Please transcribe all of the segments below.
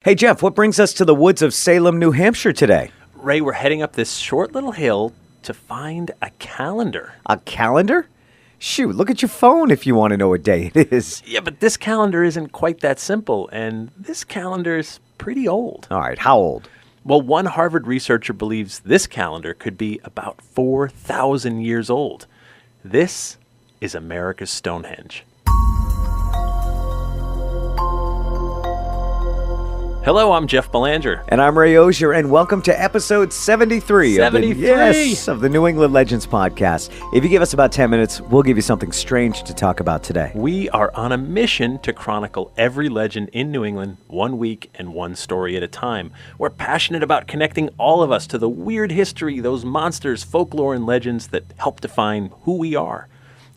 Hey, Jeff, what brings us to the woods of Salem, New Hampshire today? Ray, we're heading up this short little hill to find a calendar. A calendar? Shoot, look at your phone if you want to know what day it is. Yeah, but this calendar isn't quite that simple, and this calendar is pretty old. All right, how old? Well, one Harvard researcher believes this calendar could be about 4,000 years old. This is America's Stonehenge. Hello, I'm Jeff Belanger. And I'm Ray Auger, and welcome to episode 73. 73! Of the New England Legends podcast. If you give us about 10 minutes, we'll give you something strange to talk about today. We are on a mission to chronicle every legend in New England, 1 week and one story at a time. We're passionate about connecting all of us to the weird history, those monsters, folklore, and legends that help define who we are.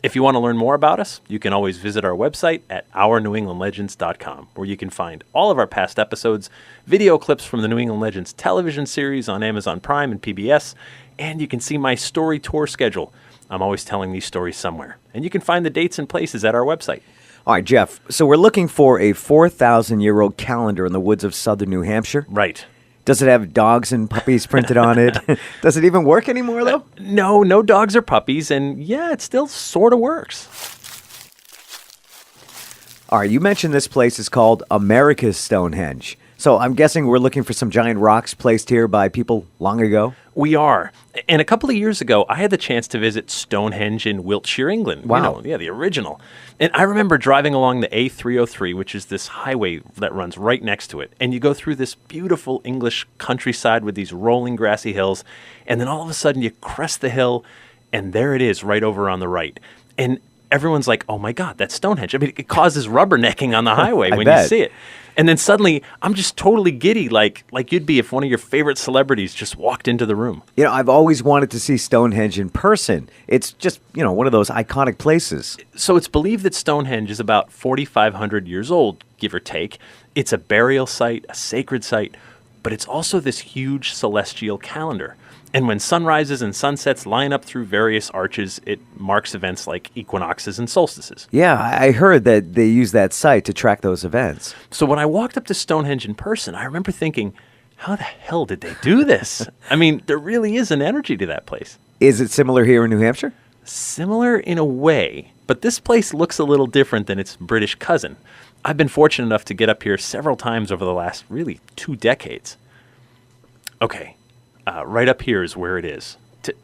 If you want to learn more about us, you can always visit our website at ournewenglandlegends.com, where you can find all of our past episodes, video clips from the New England Legends television series on Amazon Prime and PBS, and you can see my story tour schedule. I'm always telling these stories somewhere, and you can find the dates and places at our website. All right, Jeff, so we're looking for a 4,000-year-old calendar in the woods of southern New Hampshire. Right. Does it have dogs and puppies printed on it? Does it even work anymore, though? No dogs or puppies, and yeah, it still sort of works. All right, you mentioned this place is called America's Stonehenge. So I'm guessing we're looking for some giant rocks placed here by people long ago? We are. And a couple of years ago, I had the chance to visit Stonehenge in Wiltshire, England. Wow. The original. And I remember driving along the A303, which is this highway that runs right next to it. And you go through this beautiful English countryside with these rolling grassy hills. And then all of a sudden you crest the hill, and there it is right over on the right. And everyone's like, oh my God, that's Stonehenge. I mean, it causes rubbernecking on the highway when you see it. And then suddenly, I'm just totally giddy, like you'd be if one of your favorite celebrities just walked into the room. You know, I've always wanted to see Stonehenge in person. It's just, one of those iconic places. So it's believed that Stonehenge is about 4,500 years old, give or take. It's a burial site, a sacred site, but it's also this huge celestial calendar. And when sunrises and sunsets line up through various arches, it marks events like equinoxes and solstices. Yeah, I heard that they use that site to track those events. So when I walked up to Stonehenge in person, I remember thinking, how the hell did they do this? I mean, there really is an energy to that place. Is it similar here in New Hampshire? Similar in a way, but this place looks a little different than its British cousin. I've been fortunate enough to get up here several times over the last, really, 2 decades. Okay. Right up here is where it is.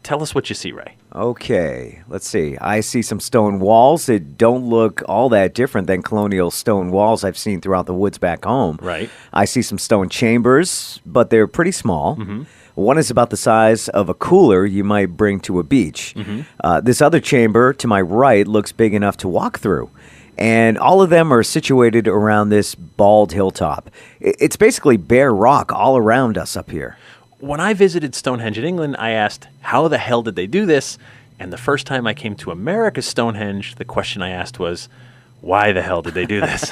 Tell us what you see, Ray. Okay, let's see. I see some stone walls that don't look all that different than colonial stone walls I've seen throughout the woods back home. Right. I see some stone chambers, but they're pretty small. Mm-hmm. One is about the size of a cooler you might bring to a beach. Mm-hmm. This other chamber to my right looks big enough to walk through. And all of them are situated around this bald hilltop. It's basically bare rock all around us up here. When I visited Stonehenge in England, I asked, how the hell did they do this? And the first time I came to America's Stonehenge, the question I asked was, why the hell did they do this?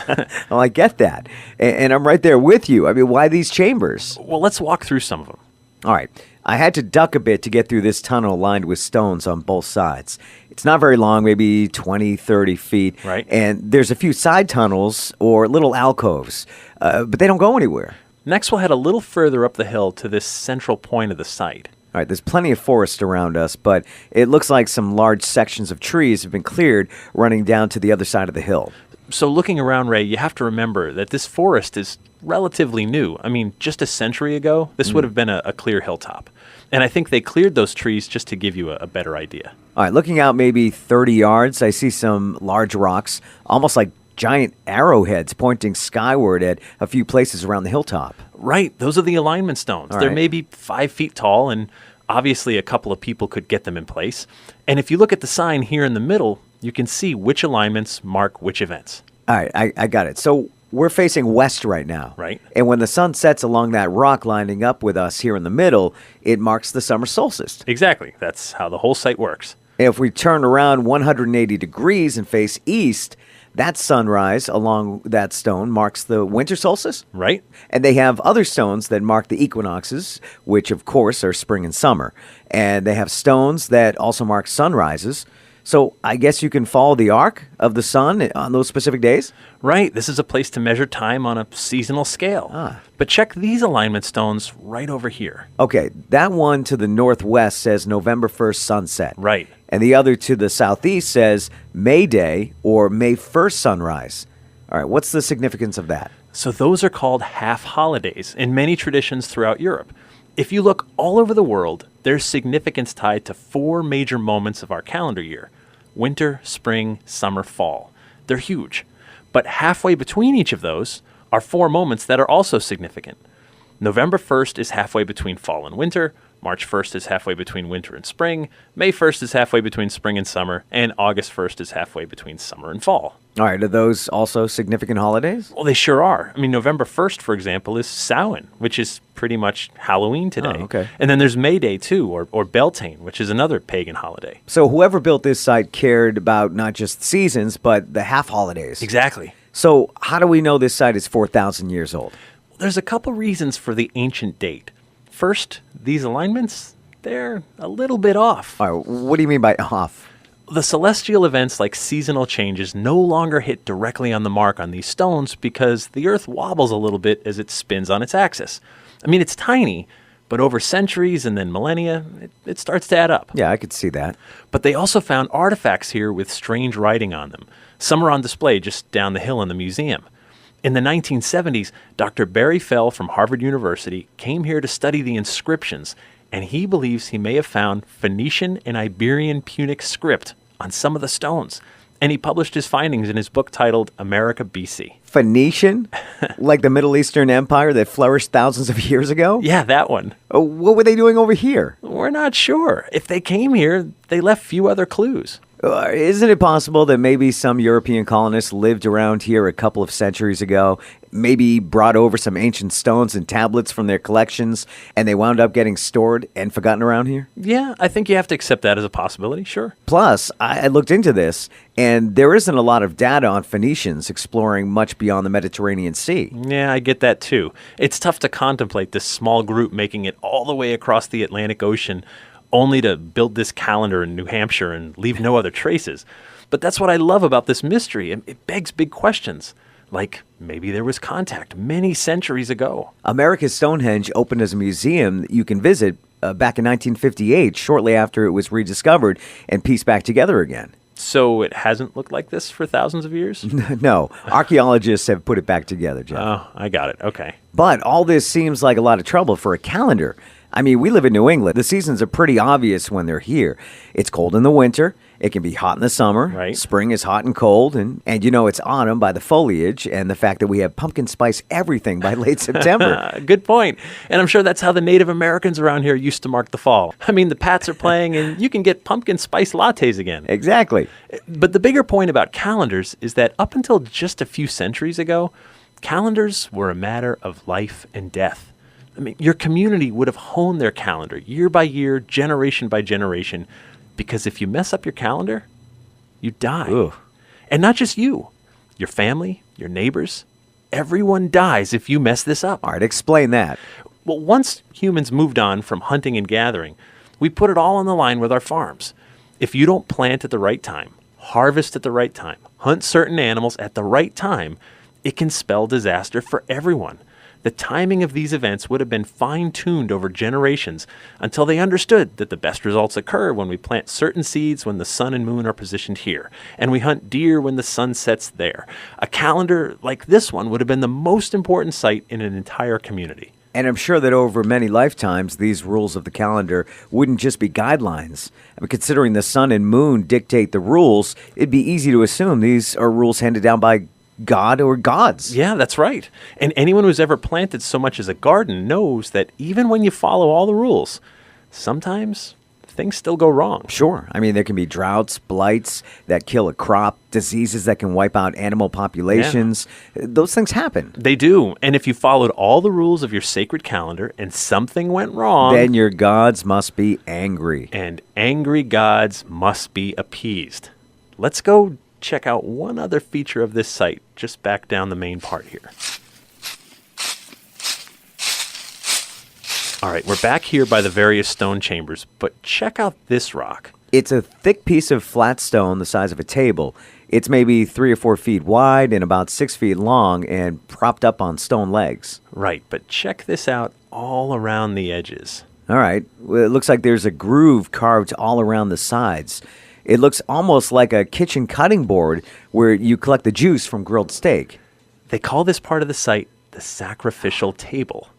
Well, I get that. And I'm right there with you. I mean, why these chambers? Well, let's walk through some of them. All right. I had to duck a bit to get through this tunnel lined with stones on both sides. It's not very long, maybe 20, 30 feet. Right. And there's a few side tunnels or little alcoves, but they don't go anywhere. Next, we'll head a little further up the hill to this central point of the site. All right, there's plenty of forest around us, but it looks like some large sections of trees have been cleared running down to the other side of the hill. So looking around, Ray, you have to remember that this forest is relatively new. I mean, just a century ago, this would have been a clear hilltop. And I think they cleared those trees just to give you a better idea. All right, looking out maybe 30 yards, I see some large rocks, almost like giant arrowheads pointing skyward at a few places around the hilltop. Right. Those are the alignment stones. All They're right. maybe 5 feet tall, and obviously a couple of people could get them in place. And if you look at the sign here in the middle, you can see which alignments mark which events. All right, I got it. So we're facing west right now. Right. And when the sun sets along that rock lining up with us here in the middle, it marks the summer solstice. Exactly. That's how the whole site works. If we turn around 180 degrees and face east, that sunrise along that stone marks the winter solstice. Right. And they have other stones that mark the equinoxes, which of course are spring and summer. And they have stones that also mark sunrises. So I guess you can follow the arc of the sun on those specific days? Right, this is a place to measure time on a seasonal scale. But check these alignment stones right over here. Okay, that one to the northwest says November 1st sunset. Right. And the other to the southeast says May Day or May 1st sunrise. All right, what's the significance of that? So those are called half holidays in many traditions throughout Europe. If you look all over the world, there's significance tied to 4 major moments of our calendar year: winter, spring, summer, fall. They're huge. But halfway between each of those are 4 moments that are also significant. November 1st is halfway between fall and winter. March 1st is halfway between winter and spring. May 1st is halfway between spring and summer. And August 1st is halfway between summer and fall. All right, are those also significant holidays? Well, they sure are. I mean, November 1st, for example, is Samhain, which is pretty much Halloween today. Oh, okay. And then there's May Day, too, or Beltane, which is another pagan holiday. So whoever built this site cared about not just seasons, but the half holidays. Exactly. So how do we know this site is 4,000 years old? There's a couple reasons for the ancient date. First, these alignments, they're a little bit off. All right, what do you mean by off? The celestial events like seasonal changes no longer hit directly on the mark on these stones because the Earth wobbles a little bit as it spins on its axis. I mean, it's tiny, but over centuries and then millennia, it starts to add up. Yeah, I could see that. But they also found artifacts here with strange writing on them. Some are on display just down the hill in the museum. In the 1970s, Dr. Barry Fell from Harvard University came here to study the inscriptions, and he believes he may have found Phoenician and Iberian Punic script on some of the stones. And he published his findings in his book titled America BC. Phoenician? Like the Middle Eastern Empire that flourished thousands of years ago? Yeah, that one. Oh, what were they doing over here? We're not sure. If they came here, they left few other clues. Isn't it possible that maybe some European colonists lived around here a couple of centuries ago, maybe brought over some ancient stones and tablets from their collections, and they wound up getting stored and forgotten around here? Yeah, I think you have to accept that as a possibility, sure. Plus, I looked into this, and there isn't a lot of data on Phoenicians exploring much beyond the Mediterranean Sea. Yeah, I get that too. It's tough to contemplate this small group making it all the way across the Atlantic Ocean only to build this calendar in New Hampshire and leave no other traces. But that's what I love about this mystery. It begs big questions, like maybe there was contact many centuries ago. America's Stonehenge opened as a museum that you can visit back in 1958, shortly after it was rediscovered and pieced back together again. So it hasn't looked like this for thousands of years? No, archaeologists have put it back together, Jeff. Oh, I got it. Okay. But all this seems like a lot of trouble for a calendar. I mean, we live in New England. The seasons are pretty obvious when they're here. It's cold in the winter. It can be hot in the summer. Right. Spring is hot and cold. And you know it's autumn by the foliage and the fact that we have pumpkin spice everything by late September. Good point. And I'm sure that's how the Native Americans around here used to mark the fall. I mean, the Pats are playing and you can get pumpkin spice lattes again. Exactly. But the bigger point about calendars is that up until just a few centuries ago, calendars were a matter of life and death. I mean, your community would have honed their calendar year by year, generation by generation, because if you mess up your calendar, you die. Ugh. And not just you, your family, your neighbors, everyone dies if you mess this up. All right, explain that. Well, once humans moved on from hunting and gathering, we put it all on the line with our farms. If you don't plant at the right time, harvest at the right time, hunt certain animals at the right time, it can spell disaster for everyone. The timing of these events would have been fine-tuned over generations until they understood that the best results occur when we plant certain seeds when the sun and moon are positioned here, and we hunt deer when the sun sets there. A calendar like this one would have been the most important site in an entire community. And I'm sure that over many lifetimes, these rules of the calendar wouldn't just be guidelines. I mean, considering the sun and moon dictate the rules, it'd be easy to assume these are rules handed down by God or gods. Yeah, that's right. And anyone who's ever planted so much as a garden knows that even when you follow all the rules, sometimes things still go wrong. Sure. I mean, there can be droughts, blights that kill a crop, diseases that can wipe out animal populations. Yeah. Those things happen. They do. And if you followed all the rules of your sacred calendar and something went wrong, then your gods must be angry. And angry gods must be appeased. Let's go check out one other feature of this site just back down the main part here. All right, we're back here by the various stone chambers, but check out this rock. It's a thick piece of flat stone the size of a table. It's maybe 3 or 4 feet wide and about 6 feet long and propped up on stone legs. Right, but check this out all around the edges. All right. Well, it looks like there's a groove carved all around the sides. It looks almost like a kitchen cutting board where you collect the juice from grilled steak. They call this part of the site the sacrificial table.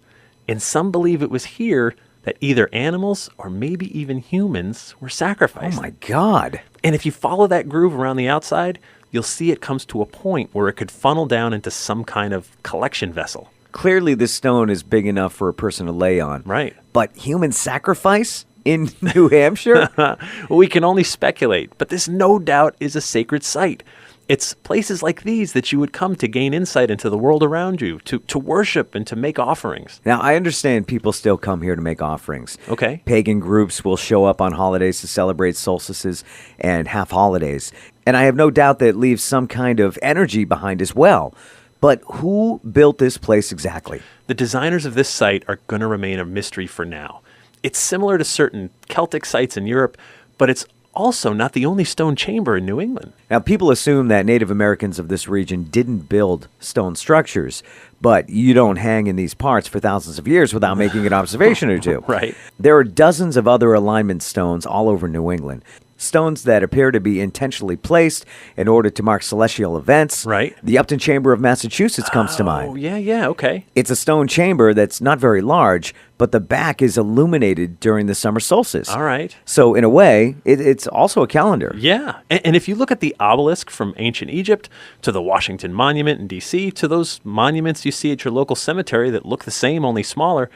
And some believe it was here that either animals or maybe even humans were sacrificed. Oh my God. And if you follow that groove around the outside, you'll see it comes to a point where it could funnel down into some kind of collection vessel. Clearly, this stone is big enough for a person to lay on. Right. But human sacrifice in New Hampshire? Well, we can only speculate, but this no doubt is a sacred site. It's places like these that you would come to gain insight into the world around you, to worship and to make offerings. Now, I understand people still come here to make offerings. Okay. Pagan groups will show up on holidays to celebrate solstices and half holidays. And I have no doubt that it leaves some kind of energy behind as well. But who built this place exactly? The designers of this site are going to remain a mystery for now. It's similar to certain Celtic sites in Europe, but it's also not the only stone chamber in New England. Now, people assume that Native Americans of this region didn't build stone structures, but you don't hang in these parts for thousands of years without making an observation or two. Right. There are dozens of other alignment stones all over New England. Stones that appear to be intentionally placed in order to mark celestial events. Right. The Upton Chamber of Massachusetts comes to Oh, mind. yeah, okay. It's a stone chamber that's not very large, but the back is illuminated during the summer solstice. All right. So, in a way, it's also a calendar. Yeah, and if you look at the obelisk from ancient Egypt to the Washington Monument in D.C. to those monuments you see at your local cemetery that look the same, only smaller,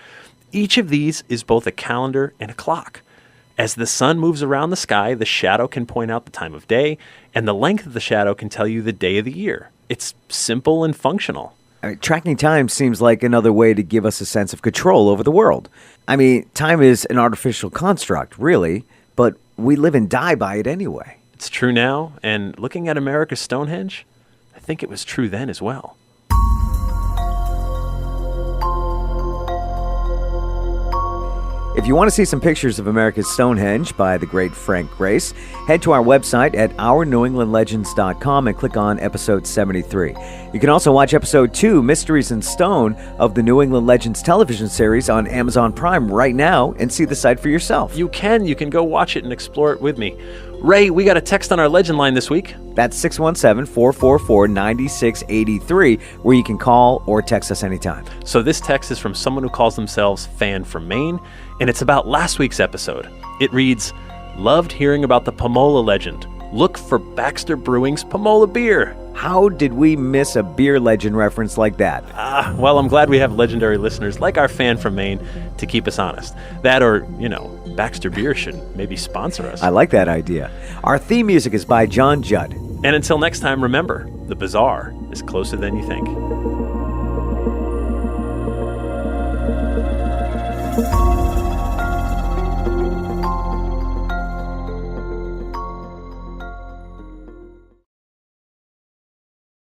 each of these is both a calendar and a clock. As the sun moves around the sky, the shadow can point out the time of day, and the length of the shadow can tell you the day of the year. It's simple and functional. Tracking time seems like another way to give us a sense of control over the world. I mean, time is an artificial construct, really, but we live and die by it anyway. It's true now, and looking at America's Stonehenge, I think it was true then as well. If you want to see some pictures of America's Stonehenge by the great Frank Grace, head to our website at OurNewEnglandLegends.com and click on episode 73. You can also watch episode 2, Mysteries in Stone, of the New England Legends television series on Amazon Prime right now and see the site for yourself. You can go watch it and explore it with me. Ray, we got a text on our legend line this week. That's 617-444-9683, where you can call or text us anytime. So this text is from someone who calls themselves Fan from Maine, and it's about last week's episode. It reads, "Loved hearing about the Pomola legend. Look for Baxter Brewing's Pomola beer." How did we miss a beer legend reference like that? Well, I'm glad we have legendary listeners like our Fan from Maine to keep us honest. That or, Baxter Beer should maybe sponsor us. I like that idea. Our theme music is by John Judd. And until next time, remember, the bizarre is closer than you think.